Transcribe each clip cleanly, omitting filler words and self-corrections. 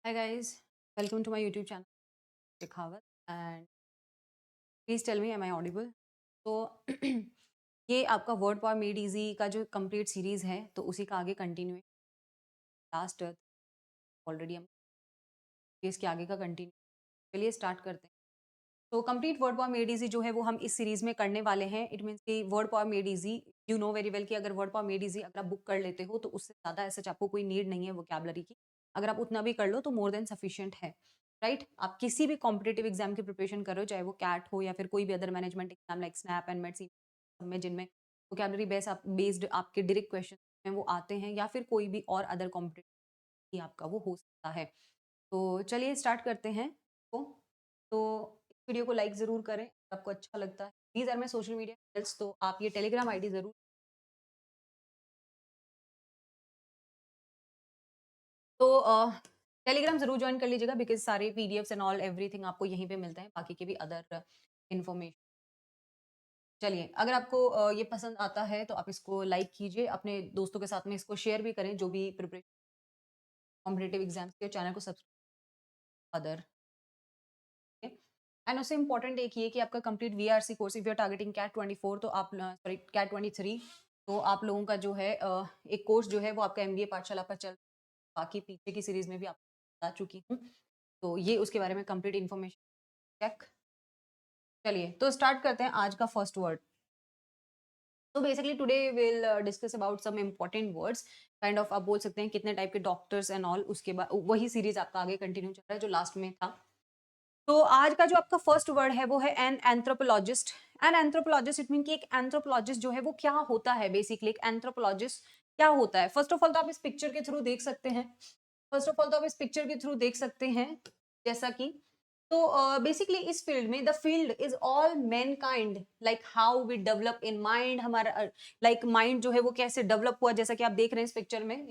Hi guys, welcome to my YouTube channel Shekhawat and please tell me am I audible? तो ये आपका word power made easy का जो complete series है तो उसी का आगे कंटिन्यू लास्ट ऑलरेडी हम इसके आगे का कंटिन्यू चलिए स्टार्ट करते हैं। तो complete word power made easy जो है वो हम इस सीरीज में करने वाले हैं। इट मीन्स कि word power made easy you know very well कि अगर वर्ड पावर मेड इजी अगर आप बुक कर लेते हो तो उससे ज़्यादा ऐसा आपको कोई नीड नहीं है वोकैबलरी की। अगर आप उतना भी कर लो तो मोर देन सफिशिएंट है, राइट। आप किसी भी कॉम्पिटेटिव एग्जाम की प्रिपरेशन करो, चाहे वो कैट हो या फिर कोई भी other management exam like SNAP and MATs में जिनमें वोकैबलरी बेस्ड आपके डायरेक्ट क्वेश्चन में वो आते हैं या फिर कोई भी और अदर कॉम्पिटेटिव आपका वो हो सकता है। तो चलिए स्टार्ट करते हैं। तो इस वीडियो को लाइक ज़रूर करें अगर आपको अच्छा लगता है। These are my social media handles, तो आप ये टेलीग्राम आईडी ज़रूर तो टेलीग्राम ज़रूर ज्वाइन कर लीजिएगा बिकॉज़ सारे पीडीएफ्स एंड ऑल एवरीथिंग आपको यहीं पे मिलते हैं, बाकी के भी अदर इन्फॉर्मेशन। चलिए, अगर आपको ये पसंद आता है तो आप इसको लाइक कीजिए, अपने दोस्तों के साथ में इसको शेयर भी करें जो भी प्रिपरेशन कॉम्पिटिटिव एग्जाम्स के चैनल को सब्सक्राइब अदर एंड उससे इम्पोर्टेंट एक ये कि आपका complete VRC course if you are targeting CAT 24 तो आप सॉरी कैट 23 तो आप लोगों का जो है एक कोर्स जो है वो आपका एमबीए पाठशाला पर चल, बाकी पीछे की सीरीज में भी आपको बता चुकी हूँ। तो ये उसके बारे में कंप्लीट इन्फॉर्मेशन चेक। चलिए तो स्टार्ट करते हैं आज का फर्स्ट वर्ड। तो basically today will discuss about some important words, kind of आप बोल सकते हैं कितने टाइप के डॉक्टर्स एंड ऑल, उसके बाद वही सीरीज आपका आगे कंटिन्यू चल रहा है जो लास्ट में था। तो आज का जो आपका फर्स्ट वर्ड है वो है an anthropologist. An anthropologist it mean कि एक एंथ्रोपोलॉजिस्ट जो है वो क्या होता है। बेसिकली एक एंथ्रोपोलॉजिस्ट क्या होता है, फर्स्ट ऑफ ऑल तो आप इस पिक्चर के थ्रू देख सकते हैं। फर्स्ट ऑफ ऑल तो आप इस पिक्चर के थ्रू देख सकते हैं जैसा कि तो बेसिकली इस फील्ड में the field is all mankind, like how we develop in mind, हमारा लाइक माइंड जो है वो कैसे डेवलप हुआ, जैसा कि आप देख रहे हैं इस पिक्चर में,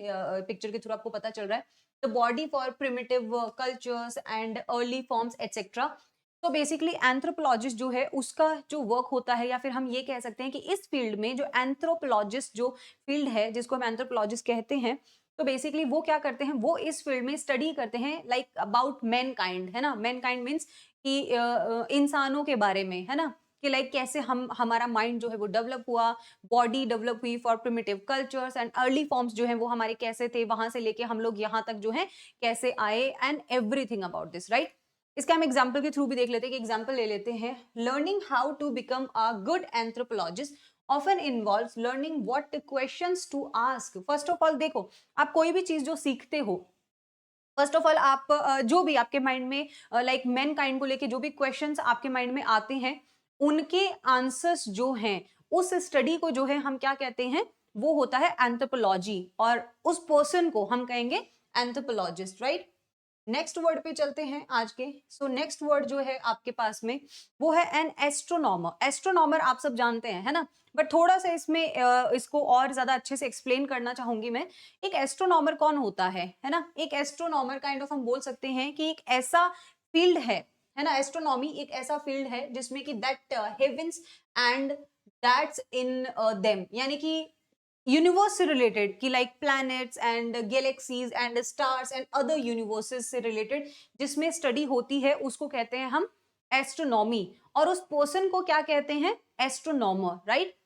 पिक्चर के थ्रू आपको पता चल रहा है the body for primitive cultures and early forms etcetera. तो बेसिकली एंथ्रोपोलॉजिस्ट जो है उसका जो वर्क होता है, या फिर हम ये कह सकते हैं कि इस फील्ड में जो एंथ्रोपोलॉजिस्ट जो फील्ड है जिसको हम एंथ्रोपोलॉजिस्ट कहते हैं, तो बेसिकली वो क्या करते हैं, वो इस फील्ड में स्टडी करते हैं लाइक अबाउट मैन काइंड, है ना। मैन काइंड मीन्स कि इंसानों के बारे में, है ना, कि लाइक कैसे हम हमारा माइंड जो है वो डेवलप हुआ, बॉडी डेवलप हुई for primitive cultures and early forms जो है वो हमारे कैसे थे, वहां से लेके हम लोग यहाँ तक जो है कैसे आए and everything about this, right. इसका हम एग्जाम्पल के थ्रू भी देख लेते हैं कि एग्जाम्पल ले लेते हैं। Learning how to become a good anthropologist often involves learning what questions to ask। First of all देखो, आप कोई भी चीज जो सीखते हो, फर्स्ट ऑफ ऑल आप जो भी आपके माइंड में लाइक मैन काइंड को लेके जो भी क्वेश्चंस आपके माइंड में आते हैं, उनके आंसर्स जो हैं उस स्टडी को जो है हम क्या कहते हैं, वो होता है एंथ्रोपोलॉजी, और उस पर्सन को हम कहेंगे एंथ्रोपोलॉजिस्ट, राइट। नेक्स्ट वर्ड पे चलते हैं आज के। सो नेक्स्ट वर्ड जो है आपके पास में वो है एन एस्ट्रोनॉमर। एस्ट्रोनॉमर आप सब जानते हैं, है ना, बट थोड़ा सा इसमें इसको और ज्यादा अच्छे से एक्सप्लेन करना चाहूंगी मैं। एक एस्ट्रोनॉमर कौन होता है ना। एक एस्ट्रोनॉमर काइंड ऑफ हम बोल सकते हैं कि एक ऐसा फील्ड है ना। एस्ट्रोनॉमी एक ऐसा फील्ड है जिसमें कि that heaven's and that's in them, यानी कि यूनिवर्स से रिलेटेड, कि like planets and galaxies and stars and other universes से रिलेटेड जिसमें स्टडी होती है उसको कहते हैं हम एस्ट्रोनॉमी, और उस पर्सन को क्या कहते हैं, astronomer, right.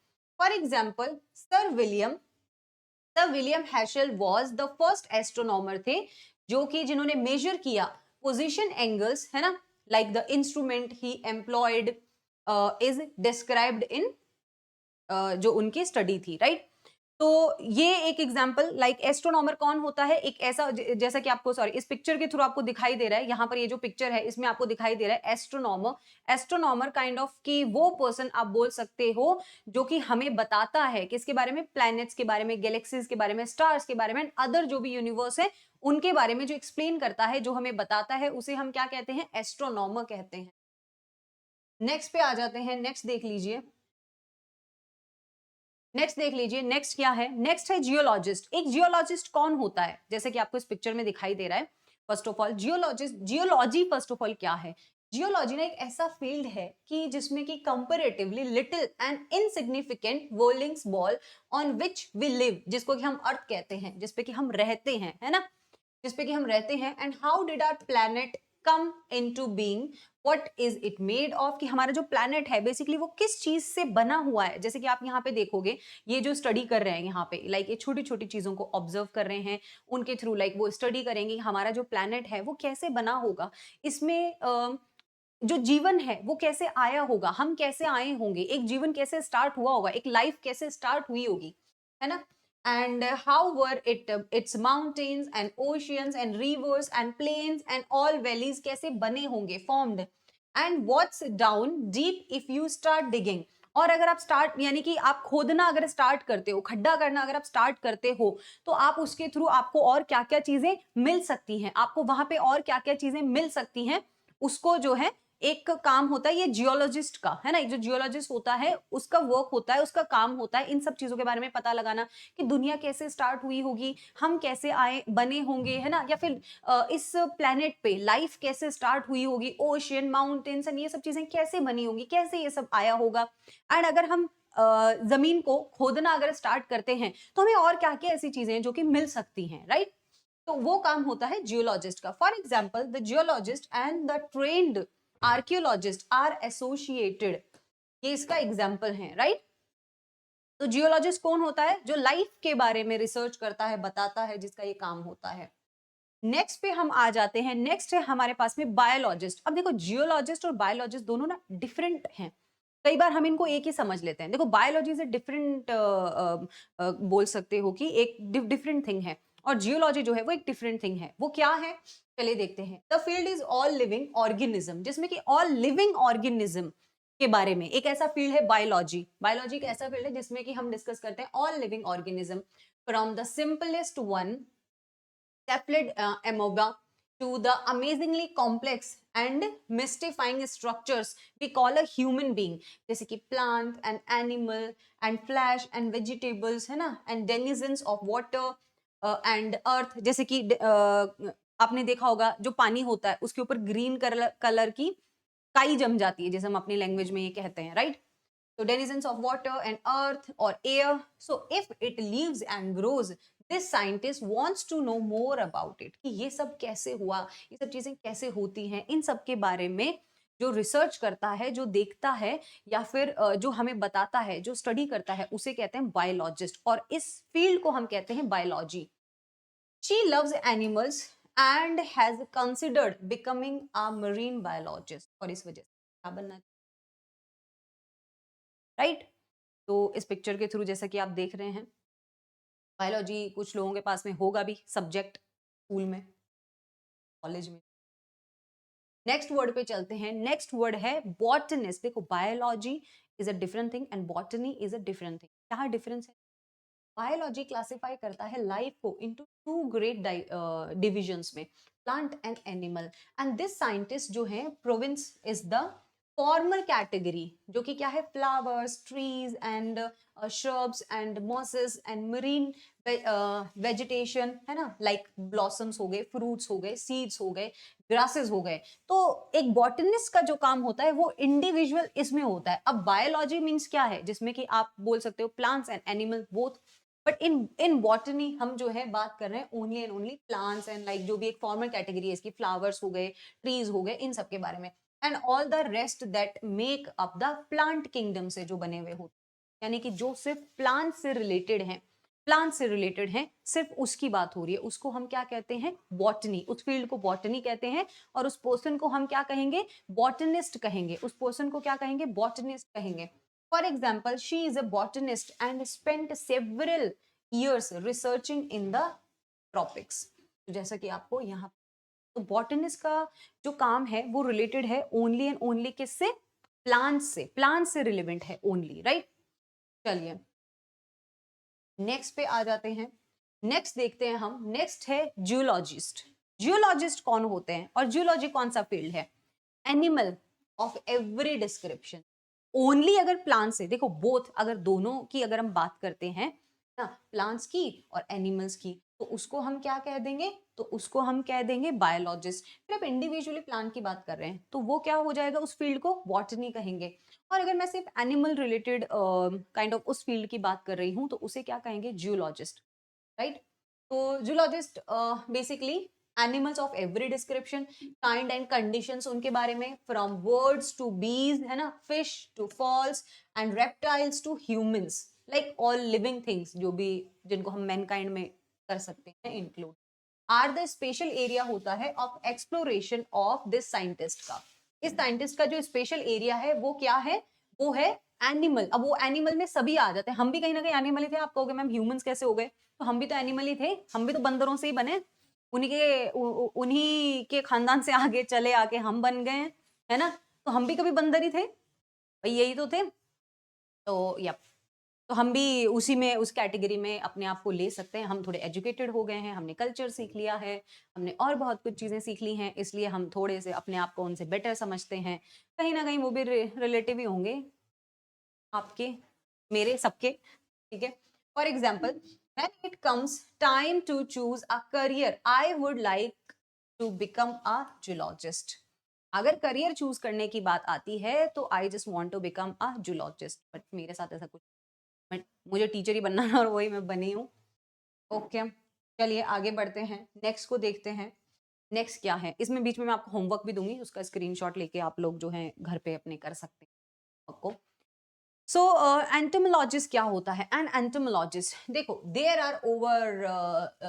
For example sir William Herschel was the first astronomer थे जो कि जिन्होंने मेजर किया पोजिशन एंगल्स, है ना, like the instrument he employed is described in जो उनकी स्टडी थी, राइट। तो ये एक एग्जांपल, लाइक एस्ट्रोनॉमर कौन होता है, एक ऐसा जैसा कि आपको सॉरी इस पिक्चर के थ्रू आपको दिखाई दे रहा है, यहाँ पर ये जो पिक्चर है इसमें आपको दिखाई दे रहा है एस्ट्रोनॉमर। एस्ट्रोनॉमर काइंड ऑफ कि वो पर्सन आप बोल सकते हो जो कि हमें बताता है किसके बारे में, प्लैनेट्स के बारे में, गैलेक्सीज के बारे में, स्टार्स के बारे में, अदर जो भी यूनिवर्स है उनके बारे में जो एक्सप्लेन करता है, जो हमें बताता है, उसे हम क्या कहते हैं, एस्ट्रोनॉमर कहते हैं। नेक्स्ट पे आ जाते हैं। नेक्स्ट देख लीजिए, नेक्स्ट क्या है, नेक्स्ट है जियोलॉजिस्ट। एक जियोलॉजिस्ट कौन होता है, जैसे कि आपको इस पिक्चर में दिखाई दे रहा है। First of all geology first of all क्या है, जियोलॉजी ना एक ऐसा फील्ड है कि जिसमें कि comparatively little and insignificant whirlings ball on which we live, जिसको कि हम अर्थ कहते हैं, जिसपे कि हम रहते हैं, है ना। जिसपे कि हम रहते हैं, and how did our planet come into being, what is it made of, कि हमारा जो प्लैनेट है बेसिकली वो किस चीज से बना हुआ है। जैसे कि आप यहाँ पे देखोगे, ये जो स्टडी कर रहे हैं यहाँ पे, लाइक ये छोटी छोटी चीजों को ऑब्जर्व कर रहे हैं, उनके थ्रू लाइक वो स्टडी करेंगे हमारा जो प्लैनेट है वो कैसे बना होगा, इसमें जो जीवन है वो कैसे आया होगा, हम कैसे आए होंगे, एक जीवन कैसे स्टार्ट हुआ होगा, एक लाइफ कैसे स्टार्ट हुई होगी, है ना। And how were its mountains and oceans and rivers and plains and all valleys कैसे बने होंगे, formed, and what's down deep if you start digging. और अगर आप स्टार्ट यानी कि आप खोदना अगर स्टार्ट करते हो, खड्डा करना अगर आप स्टार्ट करते हो, तो आप उसके थ्रू आपको और क्या क्या चीजें मिल सकती हैं, आपको वहां पे और क्या क्या चीजें मिल सकती हैं, उसको जो है एक काम होता है ये जियोलॉजिस्ट का, है ना। जो जियोलॉजिस्ट होता है उसका वर्क होता है, उसका काम होता है इन सब चीजों के बारे में पता लगाना कि दुनिया कैसे स्टार्ट हुई होगी, हम कैसे आए बने होंगे, है ना, या फिर इस प्लेनेट पे लाइफ कैसे स्टार्ट हुई होगी, ओशियन माउंटेन्स एंड ये सब चीजें कैसे बनी होंगी, कैसे ये सब आया होगा। एंड अगर हम जमीन को खोदना अगर स्टार्ट करते हैं तो हमें और क्या क्या ऐसी चीजें हैं जो कि मिल सकती हैं, राइट। तो वो काम होता है जियोलॉजिस्ट का। For example the geologist and the trained archaeologist are associated, ये इसका एग्जाम्पल है, राइट। तो जियोलॉजिस्ट कौन होता है, जो लाइफ के बारे में रिसर्च करता है, बताता है, जिसका ये काम होता है। नेक्स्ट पे हम आ जाते हैं, नेक्स्ट है हमारे पास में बायोलॉजिस्ट। अब देखो जियोलॉजिस्ट और बायोलॉजिस्ट दोनों ना डिफरेंट हैं, कई बार हम इनको एक ही समझ लेते हैं। देखो बायोलॉजी से डिफरेंट बोल सकते हो कि एक डिफरेंट थिंग है, और जियोलॉजी जो है वो एक डिफरेंट थिंग है। वो क्या है, चलिए देखते हैं। The field is all living organism, जिसमें कि ऑल लिविंग ऑर्गेनिज्म के बारे में एक ऐसा फील्ड है बायोलॉजी। बायोलॉजी एक ऐसा फील्ड है जिसमें कि हम डिस्कस करते हैं all living organism, from the simplest one cephalid amoeba to the amazingly complex and mystifying structures we call a human being, जैसे कि plant and animal and flesh and vegetables, है ना, and denizens of water and earth। जैसे कि आपने देखा होगा जो पानी होता है उसके ऊपर ग्रीन कलर की काई जम जाती है, जैसे हम अपनी लैंग्वेज में ये कहते हैं, right. So denizens of water and earth or air. So if it lives and grows, this scientist wants to know more about it, कि ये सब कैसे हुआ, ये सब चीजें कैसे होती हैं, इन सब के बारे में जो रिसर्च करता है, जो देखता है, या फिर जो हमें बताता है, जो स्टडी करता है, उसे कहते हैं बायोलॉजिस्ट, और इस फील्ड को हम कहते हैं biology. She loves animals and has considered becoming a marine biologist, और इस वजह से क्या बनना, राइट। तो इस पिक्चर के थ्रू जैसा कि आप देख रहे हैं, बायोलॉजी कुछ लोगों के पास में होगा भी सब्जेक्ट स्कूल में, कॉलेज में। नेक्स्ट वर्ड पे चलते हैं, नेक्स्ट वर्ड है बॉटनिस्ट। देखो biology is a different thing and botany is a different thing. क्या डिफरेंस है, बायोलॉजी क्लासिफाई करता है लाइफ को इनटू टू ग्रेट डिविजन्स में, plant and animal. And this scientist जो है province is the formal category, जो कि क्या है, flowers, trees and shrubs and mosses and marine vegetation, है ना, लाइक ब्लॉसम्स हो गए, फ्रूट्स हो गए, सीड्स हो गए, ग्रासेस हो गए। तो एक बॉटनिस्ट का जो काम होता है वो इंडिविजुअल इसमें होता है। अब बायोलॉजी मीन्स क्या है, जिसमें कि आप बोल सकते हो plants and animal both, but in botany हम जो है बात कर रहे हैं only and only plants and like जो भी एक फॉर्मल कैटेगरी है इसकी, फ्लावर्स हो गए, ट्रीज हो गए, इन सब के बारे में। And all the rest that make up the plant kingdom से जो बने हुए होते, यानी कि जो सिर्फ प्लांट से रिलेटेड हैं, प्लांट से रिलेटेड हैं, सिर्फ उसकी बात हो रही है, उसको हम क्या कहते हैं, बॉटनी। उस फील्ड को बॉटनी कहते हैं, और उस पर्सन को हम क्या कहेंगे, बॉटनिस्ट कहेंगे। उस पर्सन को क्या कहेंगे, बॉटनिस्ट कहेंगे। For example, she is a botanist and spent several years researching in the tropics। तो जैसा कि आपको यहाँ, तो बॉटनिस्ट का जो काम है वो रिलेटेड है ओनली एंड ओनली किससे, प्लांट से रिलेवेंट है ओनली, राइट। चलिए नेक्स्ट पे आ जाते हैं, नेक्स्ट देखते हैं हम। नेक्स्ट है जियोलॉजिस्ट। जियोलॉजिस्ट कौन होते हैं, और जियोलॉजी कौन सा फील्ड है, animal of every description. Only अगर प्लांट से, देखो बोथ, अगर दोनों की अगर हम बात करते हैं ना, प्लांट्स की और एनिमल्स की, तो उसको हम क्या कह देंगे, तो उसको हम कह देंगे बायोलॉजिस्ट। फिर आप इंडिविजुअली प्लांट की बात कर रहे हैं तो वो क्या हो जाएगा, उस फील्ड को बॉटनी कहेंगे। और अगर मैं सिर्फ एनिमल रिलेटेड काइंड ऑफ उस फील्ड की बात कर रही हूँ तो उसे क्या कहेंगे, जियोलॉजिस्ट, राइट। तो geologist basically animals of every description, kind and conditions उनके बारे में, फ्रॉम बर्ड्स टू बीज, है ना, fish to fowls and reptiles to humans, like all living things जो भी जिनको हम मैनकाइंड में कर सकते हैं include, are the special area होता है of exploration of this scientist का। इस साइंटिस्ट का जो स्पेशल एरिया है वो क्या है, वो है एनिमल। अब वो एनिमल में सभी आ जाते हैं, हम भी कहीं ना कहीं एनिमल ही थे। आप कहोगे मैम ह्यूमंस कैसे हो गए, तो हम भी तो एनिमल ही थे, हम भी तो बंदरों से ही बने, उन्हीं के खानदान से आगे चले आके हम बन गए हैं, है ना, तो हम भी कभी बंदर ही थे भाई, यही तो थे। तो यप, तो हम भी उसी में उस कैटेगरी में अपने आप को ले सकते हैं। हम थोड़े एजुकेटेड हो गए हैं, हमने कल्चर सीख लिया है, हमने और बहुत कुछ चीजें सीख ली हैं, इसलिए हम थोड़े से अपने आप को उनसे बेटर समझते हैं। कहीं ना कहीं वो भी रिलेटिव ही होंगे आपके, मेरे, सबके, ठीक है। For example, when it comes time to choose a career, I would like to become a zoologist. अगर करियर चूज करने की बात आती है तो I just want to become a zoologist, but मेरे साथ ऐसा कुछ, मुझे टीचर ही बनना है और वही मैं बनी हूँ। ओके, चलिए आगे बढ़ते हैं, नेक्स्ट को देखते हैं। नेक्स्ट क्या है, इसमें बीच में मैं आपको होमवर्क भी दूंगी, उसका स्क्रीनशॉट लेके आप लोग जो है घर पे अपने कर सकते हैं आपको। सो एंटोमोलॉजिस्ट क्या होता है? एन एंटोमोलॉजिस्ट, देखो there are over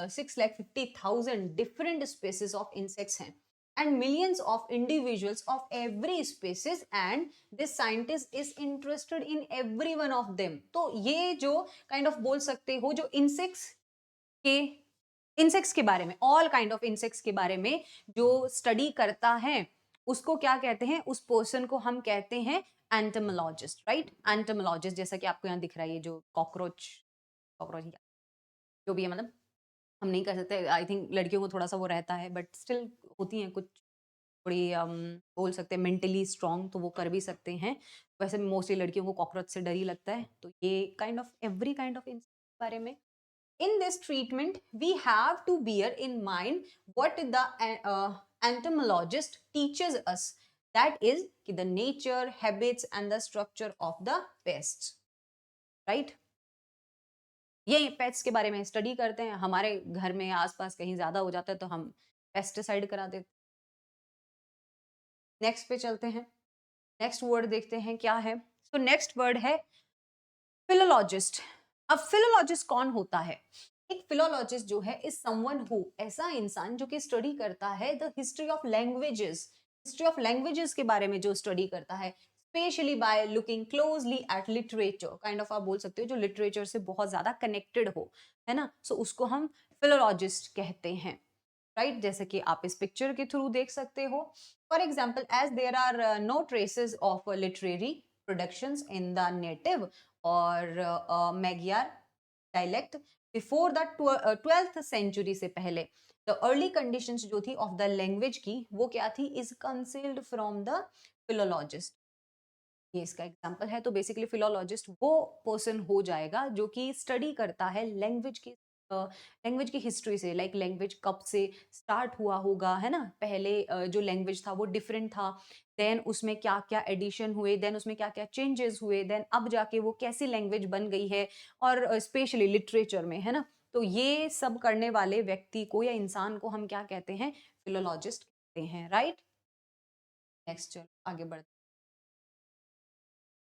6,50,000 different species of insects हैं and millions of individuals of every species, and this scientist is interested in every one of them. तो ये जो काइंड ऑफ बोल सकते हो, जो इंसेक्ट्स के बारे में, ऑल काइंड ऑफ इंसेक्ट्स के बारे में जो स्टडी करता है उसको क्या कहते हैं, उस पर्सन को हम कहते हैं एंटोमोलॉजिस्ट, राइट। एंटोमोलॉजिस्ट, जैसा कि आपको यहाँ दिख रहा है, ये जो कॉकरोच कॉकरोच जो भी है, मतलब हम नहीं कर सकते, आई थिंक लड़कियों को थोड़ा सा वो रहता है, बट स्टिल होती हैं कुछ थोड़ी बोल सकते हैं मेंटली स्ट्रांग, तो वो कर भी सकते हैं। वैसे मोस्टली लड़कियों को कॉकरोच से डर ही लगता है, तो ये kind of every kind of insect बारे में। In this treatment, we have to bear in mind what the entomologist teaches us. That is the nature, habits, and the structure of the pests. Right? ये pets के बारे में study करते हैं, हमारे घर में आसपास कहीं ज्यादा हो जाता है तो हम पेस्टिसाइड करा देते हैं। नेक्स्ट पे चलते हैं, नेक्स्ट वर्ड देखते हैं क्या है। तो नेक्स्ट वर्ड है फिलोलॉजिस्ट। अब फिलोलॉजिस्ट कौन होता है? एक फिलोलॉजिस्ट जो है इज समवन हु, ऐसा इंसान जो कि स्टडी करता है the history of languages, history of languages के बारे में जो स्टडी करता है, specially by looking closely at literature, kind of आप बोल सकते हो जो लिटरेचर से बहुत ज्यादा कनेक्टेड हो, है ना, सो उसको हम फिलोलॉजिस्ट कहते हैं, राइट। जैसे कि आप इस पिक्चर के थ्रू देख सकते हो, for example, as there are no traces of literary productions in the native और Magyar dialect before the 12th century से पहले, द अर्ली कंडीशंस जो थी ऑफ द लैंग्वेज की वो क्या थी, is concealed from the philologist. ये इसका एग्जांपल है। तो बेसिकली फिलोलॉजिस्ट वो पर्सन हो जाएगा जो कि स्टडी करता है लैंग्वेज की हिस्ट्री से, लाइक लैंग्वेज कब से स्टार्ट हुआ होगा, है ना, पहले जो लैंग्वेज था वो डिफरेंट था, देन उसमें क्या क्या एडिशन हुए, देन उसमें क्या क्या चेंजेस हुए, देन अब जाके वो कैसी लैंग्वेज बन गई है, और स्पेशली लिटरेचर में, है ना। तो ये सब करने वाले व्यक्ति को या इंसान को हम क्या कहते हैं, फिलोलॉजिस्ट कहते हैं, राइट। नेक्स्ट चलो आगे बढ़ते,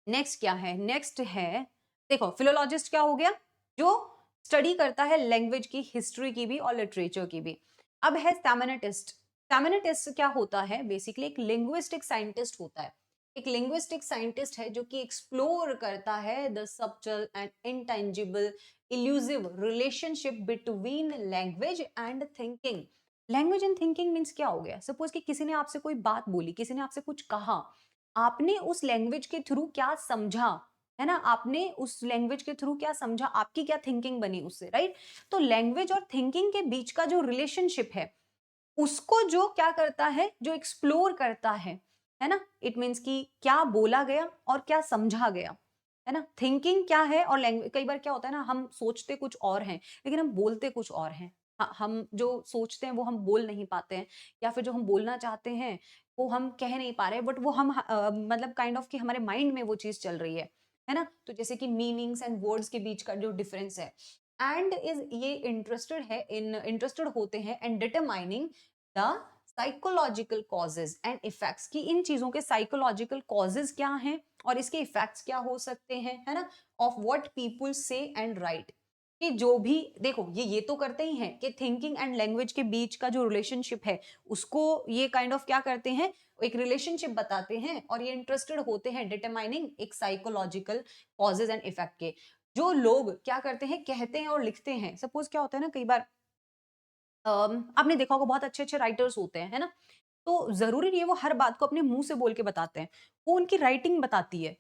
नेक्स्ट क्या है, नेक्स्ट है, देखो फिलोलॉजिस्ट क्या हो गया, जो स्टडी करता है लैंग्वेज की, हिस्ट्री की भी और लिटरेचर की भी। अब है सैमनेटिस्ट। सैमनेटिस्ट क्या होता है, बेसिकली एक लिंग्विस्टिक साइंटिस्ट होता है। एक लिंग्विस्टिक साइंटिस्ट है जो कि एक्सप्लोर करता है the subtle and intangible elusive relationship between language and thinking. Language and thinking means क्या हो गया, सपोज कि किसी ने आपसे कोई बात बोली, किसी ने आपसे कुछ कहा, आपने उस लैंग्वेज के थ्रू क्या समझा, है ना, आपने उस लैंग्वेज के थ्रू क्या समझा, आपकी क्या थिंकिंग बनी उससे, राइट। तो लैंग्वेज और थिंकिंग के बीच का जो रिलेशनशिप है उसको जो क्या करता है, जो एक्सप्लोर करता है ना, इट मीन्स कि क्या बोला गया और क्या समझा गया, है ना। थिंकिंग क्या है और लैंग्वेज, कई बार क्या होता है ना, हम सोचते कुछ और हैं लेकिन हम बोलते कुछ और हैं। हम जो सोचते हैं वो हम बोल नहीं पाते हैं, या फिर जो हम बोलना चाहते हैं वो हम कह नहीं पा रहे, बट वो हम मतलब काइंड ऑफ कि हमारे माइंड में वो चीज चल रही है ना। तो जैसे कि मीनिंग्स एंड वर्ड्स के बीच का जो डिफरेंस है, एंड इज ये इंटरेस्टेड होते हैं and determining the psychological causes and effects, की इन चीजों के साइकोलॉजिकल कॉजेज क्या हैं और इसके इफेक्ट्स क्या हो सकते हैं, है ना, ऑफ व्हाट पीपल से एंड राइट, कि जो भी देखो ये तो करते ही हैं कि थिंकिंग एंड लैंग्वेज के बीच का जो रिलेशनशिप है उसको ये काइंड ऑफ क्या करते हैं, एक रिलेशनशिप बताते हैं और ये इंटरेस्टेड होते हैं डिटरमाइनिंग एक साइकोलॉजिकल कॉजेज एंड इफेक्ट के। जो लोग क्या करते हैं, कहते हैं और लिखते हैं, सपोज क्या होता है ना, कई बार आपने देखा होगा बहुत अच्छे अच्छे राइटर्स होते हैं, है ना, तो जरूरी नहीं है वो हर बात को अपने मुंह से बोल के बताते हैं, वो उनकी राइटिंग बताती है।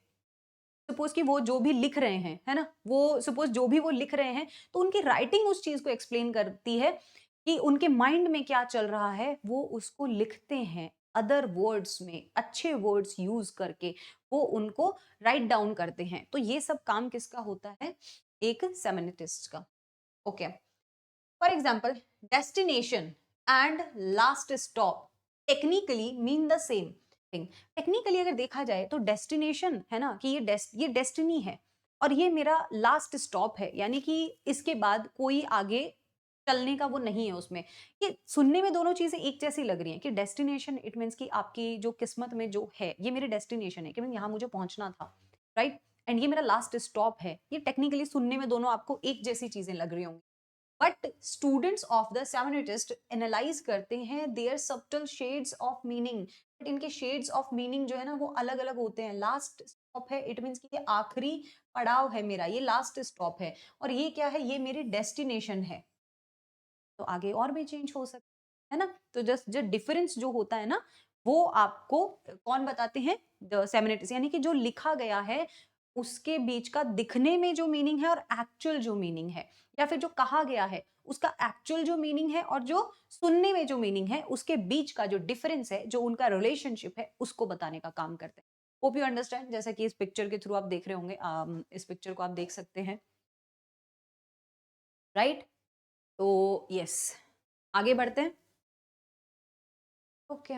सपोज कि वो जो भी लिख रहे हैं, है ना, वो सपोज जो भी वो लिख रहे हैं तो उनकी राइटिंग उस चीज को एक्सप्लेन करती है कि उनके माइंड में क्या चल रहा है, वो उसको लिखते हैं अदर वर्ड्स में, अच्छे वर्ड्स यूज करके वो उनको राइट डाउन करते हैं। तो ये सब काम किसका होता है, एक सेमिनिटिस्ट का। Okay, for example destination and last stop technically mean the same thing. Technically अगर देखा जाए तो डेस्टिनेशन है ना, कि ये डेस्टिनी है और ये मेरा लास्ट स्टॉप है, यानी कि इसके बाद कोई आगे चलने का वो नहीं है उसमें। ये सुनने में दोनों चीजें एक जैसी लग रही हैं कि डेस्टिनेशन इट मीन्स कि आपकी जो किस्मत में जो है ये मेरी डेस्टिनेशन है, कि मैं यहाँ मुझे पहुंचना था, राइट, एंड ये मेरा लास्ट स्टॉप है। ये टेक्निकली सुनने में दोनों आपको एक जैसी चीजें लग रही होंगी, बट स्टूडेंट्स ऑफ द सेमिनिस्ट एनालाइज करते हैं their subtle shades of meaning, but इनके शेड्स ऑफ मीनिंग जो है ना वो अलग अलग होते हैं। लास्ट स्टॉप है इट मीन्स कि ये आखिरी पड़ाव है मेरा, ये लास्ट स्टॉप है, और ये क्या है, ये मेरी डेस्टिनेशन है, तो आगे और भी चेंज हो सकता है ना। तो जस्ट जो डिफरेंस जो होता है ना वो आपको कौन बताते हैं, द सेमिनिस्ट, यानी कि जो लिखा गया है उसके बीच का दिखने में जो मीनिंग है और एक्चुअल जो मीनिंग है, या फिर जो कहा गया है उसका एक्चुअल जो मीनिंग है और जो सुनने में जो मीनिंग है उसके बीच का जो डिफरेंस है, जो उनका रिलेशनशिप है उसको बताने का काम करते हैं। होप यू अंडरस्टैंड, जैसा कि इस पिक्चर के थ्रू आप देख रहे होंगे, इस पिक्चर को आप देख सकते हैं, राइट। तो यस, आगे बढ़ते हैं। ओके,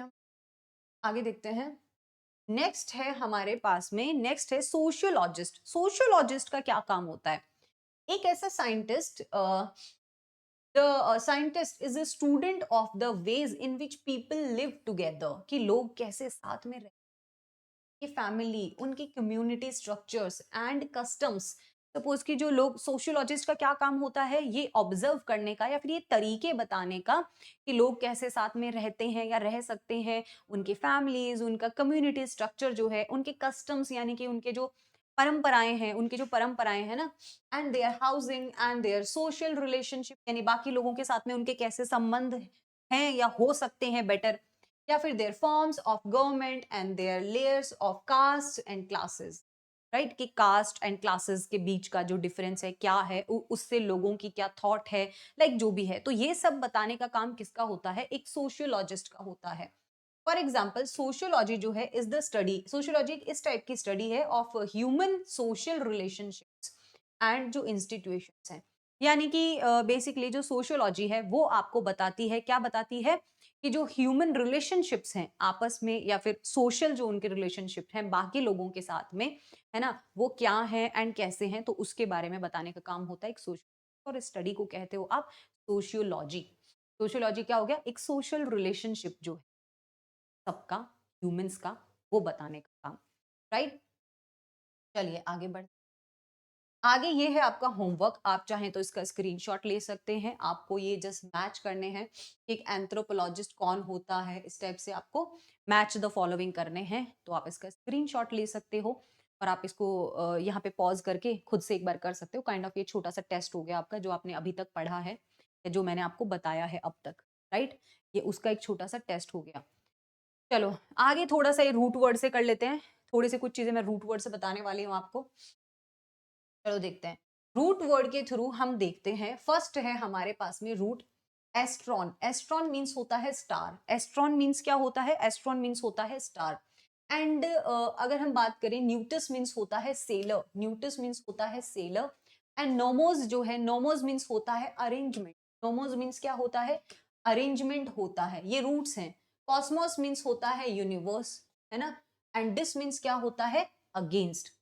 आगे देखते हैं। नेक्स्ट है हमारे पास में, नेक्स्ट है सोशियोलॉजिस्ट। सोशियोलॉजिस्ट का क्या काम होता है, एक ऐसा scientist, the scientist is a student of the ways in which people live together, कि लोग कैसे साथ में रहते हैं, फैमिली, उनकी community structures and customs. Suppose कि जो लोग, सोशियोलॉजिस्ट का क्या काम होता है, ये ऑब्जर्व करने का या फिर ये तरीके बताने का कि लोग कैसे साथ में रहते हैं या रह सकते हैं, उनकी फैमिलीज, उनका कम्युनिटी स्ट्रक्चर जो है, उनके कस्टम्स यानी कि उनके जो परंपराएं हैं, उनकी जो परंपराएं हैं ना, and their housing and their social relationship, यानी बाकी लोगों के साथ में उनके कैसे संबंध हैं या हो सकते हैं बेटर, या फिर their forms of government and their layers of caste and classes, right, कि कास्ट एंड क्लासेस के बीच का जो डिफरेंस है क्या है, उससे लोगों की क्या थॉट है, लाइक जो भी है, तो ये सब बताने का काम किसका होता है, एक सोशियोलॉजिस्ट का होता है। फॉर एग्जाम्पल सोशियोलॉजी जो है इज द स्टडी, सोशियोलॉजी इस टाइप की स्टडी है of human social relationships and जो इंस्टीट्यूशंस हैं, यानी कि बेसिकली जो सोशियोलॉजी है वो आपको बताती है, क्या बताती है, कि जो ह्यूमन रिलेशनशिप्स हैं आपस में या फिर सोशल जो उनके रिलेशनशिप हैं बाकी लोगों के साथ में, है ना, वो क्या है एंड कैसे हैं, तो उसके बारे में बताने का काम होता है एक सोशल, और इस स्टडी को कहते हो आप सोशियोलॉजी। सोशियोलॉजी क्या हो गया, एक सोशल रिलेशनशिप जो है सबका, ह्यूमंस का, वो बताने का काम, राइट। चलिए आगे बढ़, आगे ये है आपका होमवर्क, आप चाहें तो इसका स्क्रीनशॉट ले सकते हैं, आपको ये जस्ट मैच करने हैं कि एक एंथ्रोपोलॉजिस्ट कौन होता है, इस टाइप से आपको मैच द फॉलोइंग करने हैं, तो आप इसका स्क्रीनशॉट ले सकते हो और आप इसको यहाँ पे पॉज करके खुद से एक बार कर सकते हो। काइंड ऑफ ये छोटा सा टेस्ट हो गया आपका जो आपने अभी तक पढ़ा है या जो मैंने आपको बताया है अब तक, राइट, ये उसका एक छोटा सा टेस्ट हो गया। चलो आगे थोड़ा सा ये रूट वर्ड से कर लेते हैं, थोड़ी सी कुछ चीजें मैं रूट वर्ड से बताने वाली हूँ आपको। चलो देखते हैं, रूट वर्ड के थ्रू हम देखते हैं। फर्स्ट है हमारे पास में रूट एस्ट्रॉन। एस्ट्रॉन मीन्स होता है स्टार, एस्ट्रॉन मीन्स क्या होता है, एस्ट्रॉन मीन्स होता है स्टार। एंड अगर हम बात करें न्यूटस मीन्स होता है सेलर, न्यूटस मीन्स होता है सेलर। एंड नोमोज जो है, नोमोज मीन्स होता है अरेंजमेंट, नोमोज मीन्स क्या होता है, अरेंजमेंट होता है, ये रूट्स हैं। कॉस्मोस मीन्स होता है यूनिवर्स, है ना, एंड डिस मीन्स क्या होता है, अगेंस्ट।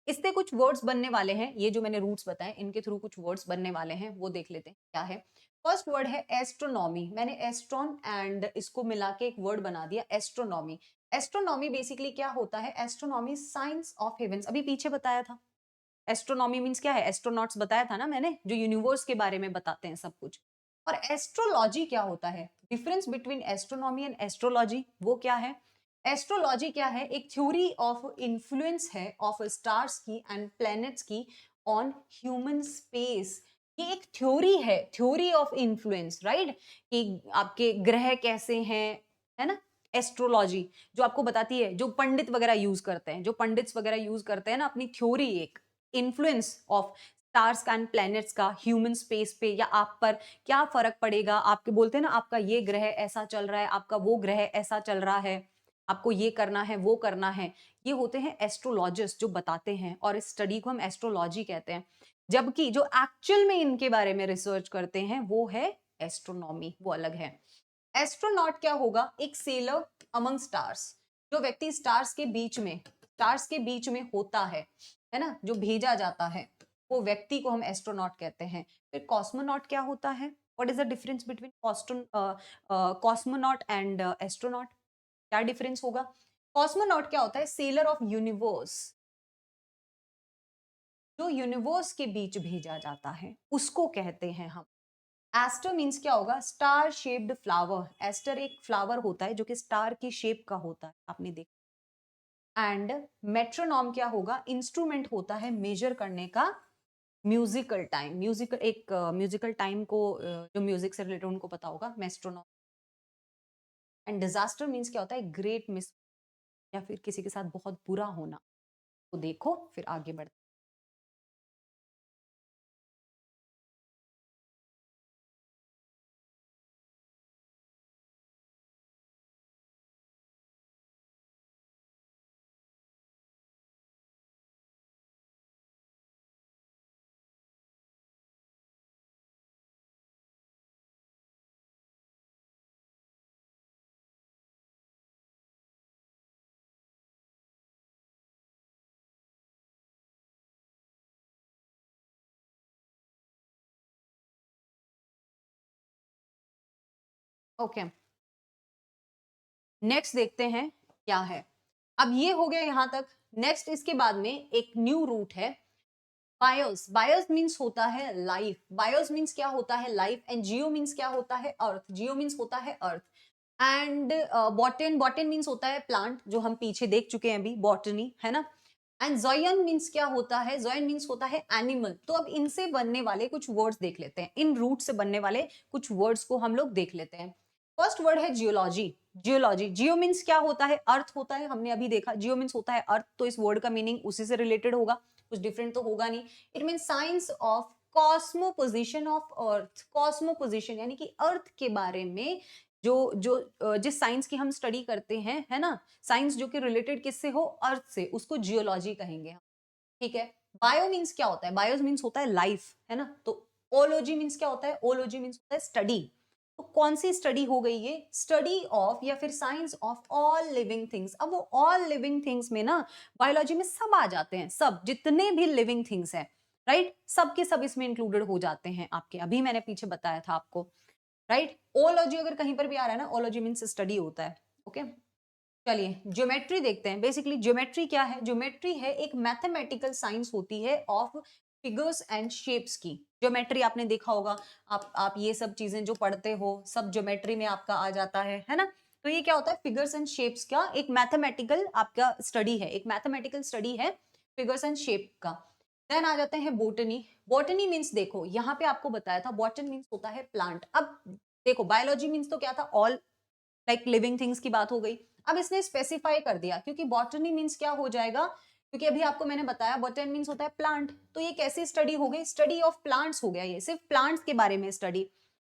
इससे कुछ वर्ड्स बनने वाले हैं, ये जो मैंने रूट्स बताए इनके थ्रू कुछ वर्ड्स बनने वाले हैं, वो देख लेते हैं क्या है। फर्स्ट वर्ड है एस्ट्रोनॉमी। मैंने एस्ट्रॉन एंड इसको मिला के एक वर्ड बना दिया एस्ट्रोनॉमी। एस्ट्रोनॉमी बेसिकली क्या होता है? एस्ट्रोनॉमी साइंस ऑफ हेवेंस, अभी पीछे बताया था। एस्ट्रोनॉमी मीन्स क्या है? एस्ट्रोनॉट्स बताया था ना मैंने, जो यूनिवर्स के बारे में बताते हैं सब कुछ। और एस्ट्रोलॉजी क्या होता है? Difference between astronomy and astrology वो क्या है? एस्ट्रोलॉजी क्या है? एक थ्योरी ऑफ इन्फ्लुएंस है ऑफ स्टार्स की एंड प्लैनेट्स की ऑन ह्यूमन स्पेस। ये एक थ्योरी है, थ्योरी ऑफ इन्फ्लुएंस, राइट? कि आपके ग्रह कैसे हैं, है ना? एस्ट्रोलॉजी जो आपको बताती है, जो पंडित वगैरह यूज करते हैं, जो पंडित्स वगैरह यूज करते हैं ना, अपनी थ्योरी, एक influence of stars and planets का ह्यूमन स्पेस पे, या आप पर क्या फर्क पड़ेगा। आपके बोलते हैं ना, आपका ये ग्रह ऐसा चल रहा है, आपका वो ग्रह ऐसा चल रहा है, आपको ये करना है, वो करना है। ये होते हैं एस्ट्रोलॉजिस्ट जो बताते हैं, और इस स्टडी को हम एस्ट्रोलॉजी कहते हैं। जबकि जो एक्चुअल में इनके बारे में रिसर्च करते हैं वो है एस्ट्रोनॉमी, वो अलग है। एस्ट्रोनॉट क्या होगा? एक सेलर अमंग स्टार्स, जो व्यक्ति स्टार्स के बीच में होता है ना, जो भेजा जाता है, वो व्यक्ति को हम एस्ट्रोनॉट कहते हैं। फिर कॉस्मोनॉट क्या होता है? What is the difference between cosmonaut and astronaut? क्या डिफरेंस होगा? कॉस्मोनॉट क्या होता है? सेलर ऑफ यूनिवर्स, जो यूनिवर्स के बीच भेजा जाता है उसको कहते हैं हम। एस्टर मीन्स क्या होगा? Star shaped flower. एस्टर एक फ्लावर होता है जो कि स्टार की शेप का होता है, आपने देखा। एंड मेट्रोनॉम क्या होगा? इंस्ट्रूमेंट होता है मेजर करने का म्यूजिकल टाइम। म्यूजिकल एक म्यूजिकल टाइम को जो म्यूजिक से रिलेटेड उनको पता होगा, मेट्रोनॉम। एंड डिजास्टर मीन्स क्या होता है? ग्रेट मिस, या फिर किसी के साथ बहुत बुरा होना। तो देखो फिर आगे बढ़ते। ओके, नेक्स्ट देखते हैं क्या है। अब ये हो गया यहां तक। नेक्स्ट इसके बाद में एक न्यू रूट है, बायोस। बायोस मीन्स होता है लाइफ। बायोस मीन्स क्या होता है? लाइफ। एंड जियो मीन्स क्या होता है? अर्थ। जियो मीन्स होता है अर्थ। एंड बॉटन, बॉटन मीन्स होता है प्लांट, जो हम पीछे देख चुके हैं अभी, बॉटनी, है ना। एंड जोयन मीन्स क्या होता है? जोयन मीन्स होता है एनिमल। तो अब इनसे बनने वाले कुछ वर्ड्स देख लेते हैं, इन रूट से बनने वाले कुछ वर्ड्स को हम लोग देख लेते हैं। फर्स्ट वर्ड है जियोलॉजी। जियोलॉजी, जियो मीन्स क्या होता है? अर्थ होता है, हमने अभी देखा। जियो मीन्स होता है अर्थ, तो इस वर्ड का मीनिंग उसी से रिलेटेड होगा, कुछ डिफरेंट तो होगा नहीं। It mean science of Cosmo position of earth. Cosmo position यानी कि अर्थ के बारे में जो जो जिस साइंस की हम स्टडी करते हैं, है ना, साइंस जो कि रिलेटेड किससे हो? अर्थ से, उसको जियोलॉजी कहेंगे हम। ठीक है। बायो मीन्स क्या होता है? बायो मीन्स होता है लाइफ, है ना। तो ओलॉजी मीन्स क्या होता है? ओलॉजी मीन्स होता है स्टडी। तो कौन सी स्टडी हो गई ये? स्टडी ऑफ या फिर science of all living things. अब वो ऑल लिविंग थिंग्स में ना, बायोलॉजी में सब आ जाते हैं, सब जितने भी लिविंग थिंग्स हैं, राइट, सब के सब इसमें इंक्लूडेड हो जाते हैं आपके। अभी मैंने पीछे बताया था आपको, राइट। ओलॉजी अगर कहीं पर भी आ रहा है ना, ओलॉजी मीन्स स्टडी होता है। ओके, चलिए ज्योमेट्री देखते हैं। बेसिकली ज्योमेट्री क्या है? ज्योमेट्री है एक मैथमेटिकल साइंस होती है ऑफ फिगर्स एंड शेप्स की। ज्योमेट्री आपने देखा होगा, आप ये सब चीजें जो पढ़ते हो सब ज्योमेट्री में आपका आ जाता है ना। तो ये क्या होता है? फिगर्स एंड शेप्स का एक मैथमेटिकल आपका स्टडी है, एक मैथमेटिकल स्टडी है फिगर्स एंड शेप का। देन आ जाते हैं बोटनी। बोटनी मीन्स, देखो यहाँ पे आपको बताया था, बॉटन मीन्स होता है प्लांट। अब देखो बायोलॉजी मीन्स तो क्या था? ऑल लाइक लिविंग थिंग्स की बात हो गई। अब इसने स्पेसिफाई कर दिया, क्योंकि बॉटनी मीन्स क्या हो जाएगा? क्योंकि अभी आपको मैंने बताया बॉटनी मीन्स होता है प्लांट, तो ये कैसी स्टडी हो गई? स्टडी ऑफ प्लांट्स हो गया, ये सिर्फ प्लांट्स के बारे में स्टडी,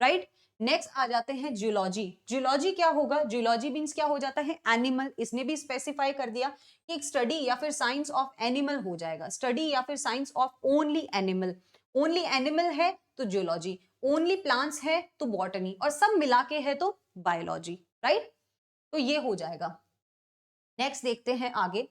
राइट। नेक्स्ट आ जाते हैं जियोलॉजी। जियोलॉजी क्या होगा? जियोलॉजी मीन्स क्या हो जाता है? एनिमल। इसने भी स्पेसिफाई कर दिया कि एक स्टडी या फिर साइंस ऑफ एनिमल हो जाएगा, स्टडी या फिर science of only animal. Only animal है तो जियोलॉजी, ओनली प्लांट्स है तो बॉटनी, और सब मिला के है तो बायोलॉजी, राइट। तो ये हो जाएगा। नेक्स्ट देखते हैं आगे।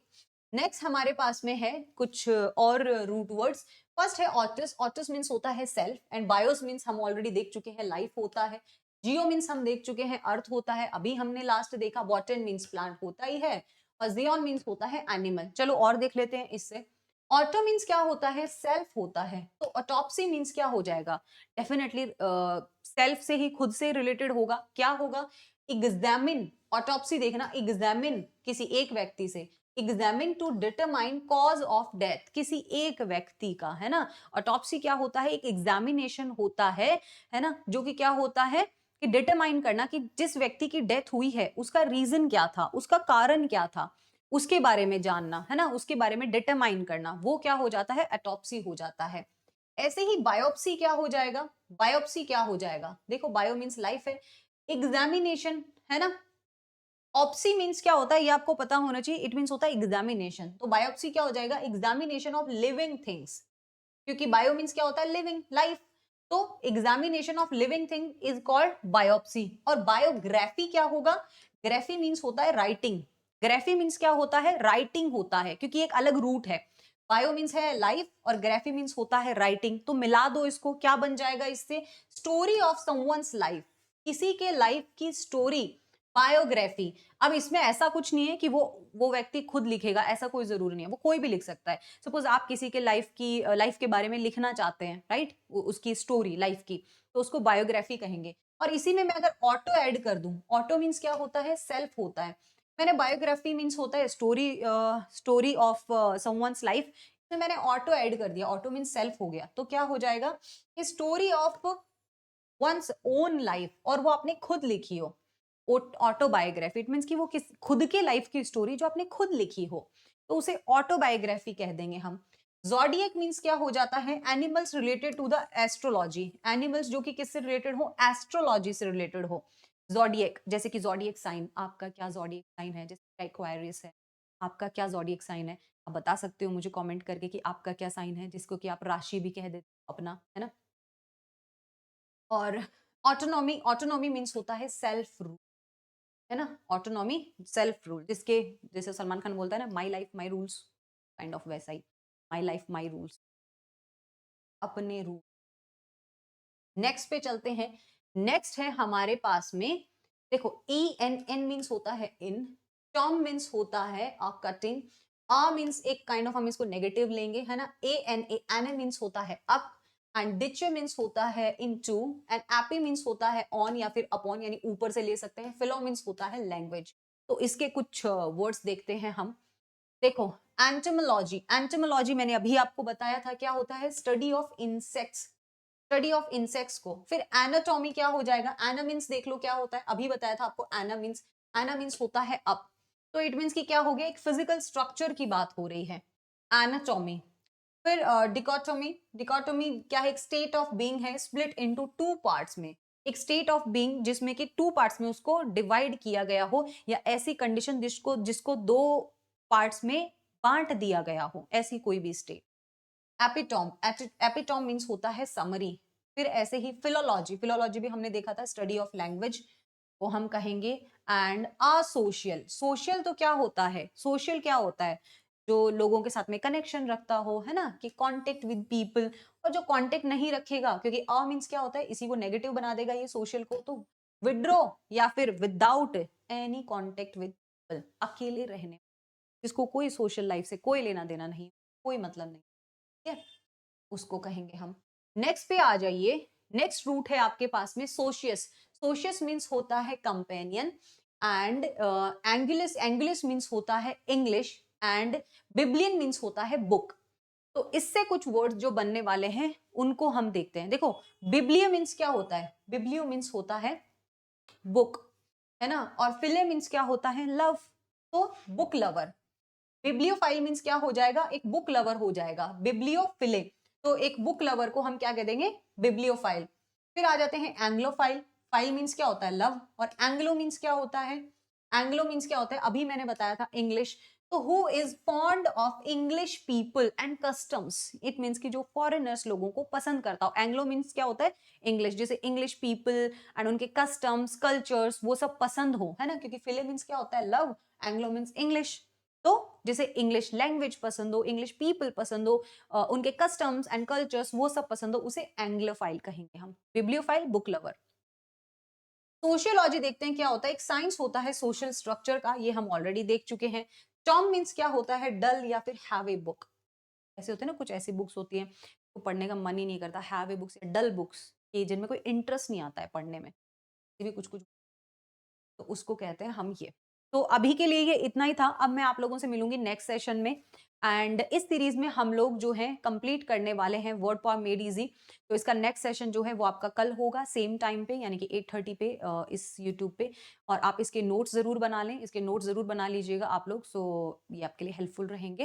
नेक्स्ट हमारे पास में है कुछ और रूट वर्ड्स। फर्स्ट है ऑटस। ऑटस मीन्स होता है सेल्फ, एंड बायोस मीन्स हम ऑलरेडी देख चुके हैं लाइफ होता है। जियो मीन्स हम देख चुके हैं अर्थ होता है, अभी हमने लास्ट देखा। बॉटन मीन्स प्लांट होता ही है, और जियोन मीन्स होता है एनिमल। चलो और देख लेते हैं इससे। ऑटो मीन्स क्या होता है, सेल्फ होता है, तो ऑटोप्सी मीन्स क्या हो जाएगा, डेफिनेटली सेल्फ से ही, खुद से रिलेटेड होगा। क्या होगा, एग्जामिन। ऑटोप्सी देखना, एग्जामिन किसी एक व्यक्ति से, examine to determine cause of death, किसी एक व्यक्ति का, है ना। ऑटोप्सी क्या होता है, एक एग्जामिनेशन होता है ना, जो कि क्या होता है कि डिटरमाइन करना कि जिस व्यक्ति की डेथ हुई है उसका रीजन क्या था, उसका कारण क्या था, उसके बारे में जानना, है ना, उसके बारे में डिटरमाइन करना, वो क्या हो जाता है, ऑटोप्सी हो जाता है। ऐसे ही बायोप्सी क्या हो जाएगा, बायोप्सी क्या हो जाएगा, देखो बायो मीन्स लाइफ है, एग्जामिनेशन, है ना। ऑप्सी मीन्स क्या होता है, ये आपको पता होना चाहिए, इट मीन्स होता है एग्जामिनेशन। तो बायोप्सी क्या हो जाएगा, एग्जामिनेशन ऑफ लिविंग थिंग्स, क्योंकि बायो मीन्स क्या होता है, लिविंग, लाइफ। तो examination of living thing is called biopsy. और बायोग्राफी क्या होगा, ग्राफी मीन्स होता है राइटिंग। ग्राफी मीन्स क्या होता है, राइटिंग होता है, क्योंकि एक अलग रूट है। बायो मीन्स है लाइफ और ग्राफी मीन्स होता है राइटिंग। तो मिला दो इसको, क्या बन जाएगा इससे, स्टोरी ऑफ समवन्स लाइफ, किसी के लाइफ की स्टोरी, बायोग्राफी। अब इसमें ऐसा कुछ नहीं है कि वो व्यक्ति खुद लिखेगा, ऐसा कोई जरूरी नहीं है, वो कोई भी लिख सकता है। सपोज आप किसी के लाइफ के बारे में लिखना चाहते हैं, राइट, उसकी स्टोरी लाइफ की, तो उसको बायोग्राफी कहेंगे। और इसी में मैं अगर ऑटो ऐड कर दूं, ऑटो मीन्स क्या होता है, सेल्फ होता है। मैंने बायोग्राफी मीन्स होता है स्टोरी ऑफ समवन्स लाइफ, इसमें मैंने ऑटो ऐड कर दिया, ऑटो मीन्स सेल्फ हो गया, तो क्या हो जाएगा, story of one's own life, और वो आपने खुद लिखी हो। ऑटोबायोग्राफी इट मीन्स कि वो किस खुद के लाइफ की स्टोरी जो आपने खुद लिखी हो, तो उसे ऑटोबायोग्राफी कह देंगे हम। ज़ोडिएक मीन्स क्या हो जाता है, animals related to the astrology, animals जो कि किससे रिलेटेड हो, एस्ट्रोलॉजी से रिलेटेड हो। ज़ोडिएक, जैसे कि ज़ोडिएक साइन, आपका क्या ज़ोडिएक साइन है, जैसे एक्वायरियस है, आपका क्या ज़ोडिएक साइन है, आप बता सकते हो मुझे कमेंट करके कि आपका क्या साइन है, जिसको कि आप राशि भी कह देते हो अपना, है ना। और ऑटोनॉमी, ऑटोनॉमी मीन्स होता है सेल्फ रूल, है ना। ऑटोनॉमी, सेल्फ रूल, जिसके जैसे सलमान खान बोलता है ना, my life my rules, kind of वैसा ही, माई लाइफ माई रूल्स, अपने रूल। नेक्स्ट पे चलते हैं। नेक्स्ट है हमारे पास में, देखो ई एन, एन मीन्स होता है इन, टॉम मीन्स होता है कटिंग, आ मीन्स एक काइंड ऑफ हम इसको नेगेटिव लेंगे, है ना। ए एन मीन्स होता है अप, एंड डिच मीन्स होता है इनटू, एंड एपी मीन्स होता है ऑन या फिर अपॉन, यानी ऊपर से ले सकते हैं। फिलो मीन्स होता है लैंग्वेज। तो इसके कुछ वर्ड्स देखते हैं हम। देखो एंटोमोलॉजी, एंटोमोलॉजी मैंने अभी आपको बताया था क्या होता है, study of insects, study of insects को। फिर एनाटॉमी क्या हो जाएगा, एना मीन्स देख लो क्या होता है, अभी बताया था आपको, एना मीन्स होता है अप। तो इट मीन्स कि क्या हो गया, एक फिजिकल स्ट्रक्चर की बात हो रही है, एनाटॉमी। फिर डिकोटोमी, डिकोटोमी क्या है, एक स्टेट ऑफ बीइंग है, स्प्लिट इनटू टू पार्ट्स में, एक स्टेट ऑफ बीइंग जिसमें कि टू पार्ट्स में उसको डिवाइड किया गया हो, या ऐसी कंडीशन जिसको जिसको दो पार्ट्स में बांट दिया गया हो, ऐसी कोई भी स्टेट। एपिटॉम, एपिटॉम मीन्स होता है समरी। फिर ऐसे ही फिलोलॉजी, फिलोलॉजी भी हमने देखा था, स्टडी ऑफ लैंग्वेज को हम कहेंगे। एंड सोशियल, सोशियल तो क्या होता है, सोशियल क्या होता है, जो लोगों के साथ में कनेक्शन रखता हो, है ना, कि कांटेक्ट विद पीपल। और जो कांटेक्ट नहीं रखेगा, क्योंकि अ मीन्स क्या होता है, इसी को नेगेटिव बना देगा ये सोशल को, तो विड्रॉ या फिर without any contact with people, अकेले रहने, जिसको कोई सोशल लाइफ से कोई लेना देना नहीं, कोई मतलब नहीं, ठीक है, उसको कहेंगे हम। नेक्स्ट पे आ जाइए। नेक्स्ट रूट है आपके पास में सोशियस। सोशियस मीन्स होता है कंपेनियन, एंड एंगुलस, एंगुलस मीन्स होता है इंग्लिश, एंड बिब्लियन मीन्स होता है बुक। तो इससे कुछ वर्ड्स जो बनने वाले हैं उनको हम देखते हैं। देखो बिब्लियो मीन्स क्या होता है, बिब्लियो मीन्स होता है बुक, है ना। और फिले मीन्स क्या होता है, लव, तो बुक लवर। बिब्लियोफाइल मीन्स क्या हो जाएगा, एक बुक लवर हो जाएगा, बिब्लियोफिले। तो एक बुक लवर को हम क्या कह देंगे, बिब्लियोफाइल। फिर आ जाते हैं एंग्लोफाइल। फाइल मीन्स क्या होता है, लव, और एंग्लो मीन्स क्या होता है, एंग्लो मीन्स क्या होता है, अभी मैंने बताया था, इंग्लिश। तो who is fond of English people and customs, it means कि जो फॉरेनर्स लोगों को पसंद करता हो। एंग्लो मीन्स क्या होता है, इंग्लिश, जैसे इंग्लिश पीपल एंड उनके कस्टम्स, कल्चर्स, वो सब पसंद हो, है ना, क्योंकि फिले मीन्स क्या होता है, लव, एंग्लो मीन्स इंग्लिश। तो जैसे इंग्लिश लैंग्वेज पसंद हो, इंग्लिश पीपल पसंद हो, उनके कस्टम्स एंड कल्चर्स वो सब पसंद हो, उसे एंग्लोफाइल कहेंगे हम। Bibliophile book lover. सोशियोलॉजी देखते हैं क्या होता है, एक साइंस होता है सोशल स्ट्रक्चर का, ये हम ऑलरेडी देख चुके हैं। टॉम मीन्स क्या होता है, डल या फिर हैव ए बुक। ऐसे होते हैं ना, कुछ ऐसी बुक्स होती हैं तो पढ़ने का मन ही नहीं करता, हैव ए बुक्स या डल बुक्स, ये जिनमें कोई इंटरेस्ट नहीं आता है पढ़ने में, ये भी कुछ कुछ, तो उसको कहते हैं हम ये। तो अभी के लिए ये इतना ही था, अब मैं आप लोगों से मिलूंगी नेक्स्ट सेशन में। एंड इस सीरीज में हम लोग जो है कंप्लीट करने वाले हैं वर्ड पावर मेड इजी। तो इसका नेक्स्ट सेशन जो है वो आपका कल होगा सेम टाइम पे, यानी कि 8:30 पे इस यूट्यूब पे। और आप इसके नोट्स जरूर बना लें, इसके नोट्स जरूर बना लीजिएगा आप लोग, सो ये आपके लिए हेल्पफुल रहेंगे।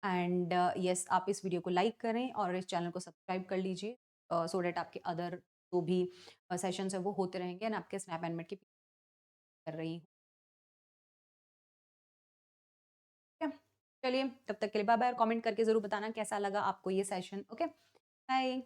एंड यस, आप इस वीडियो को लाइक करें और इस चैनल को सब्सक्राइब कर लीजिए, सो डेट आपके अदर जो भी सेशंस है वो होते रहेंगे एंड आपके स्नैप एंड की कर रही हूँ। ठीक है? चलिए, तब तक के लिए बाय बाय, और कमेंट करके ज़रूर बताना कैसा लगा आपको ये सेशन। Okay, bye.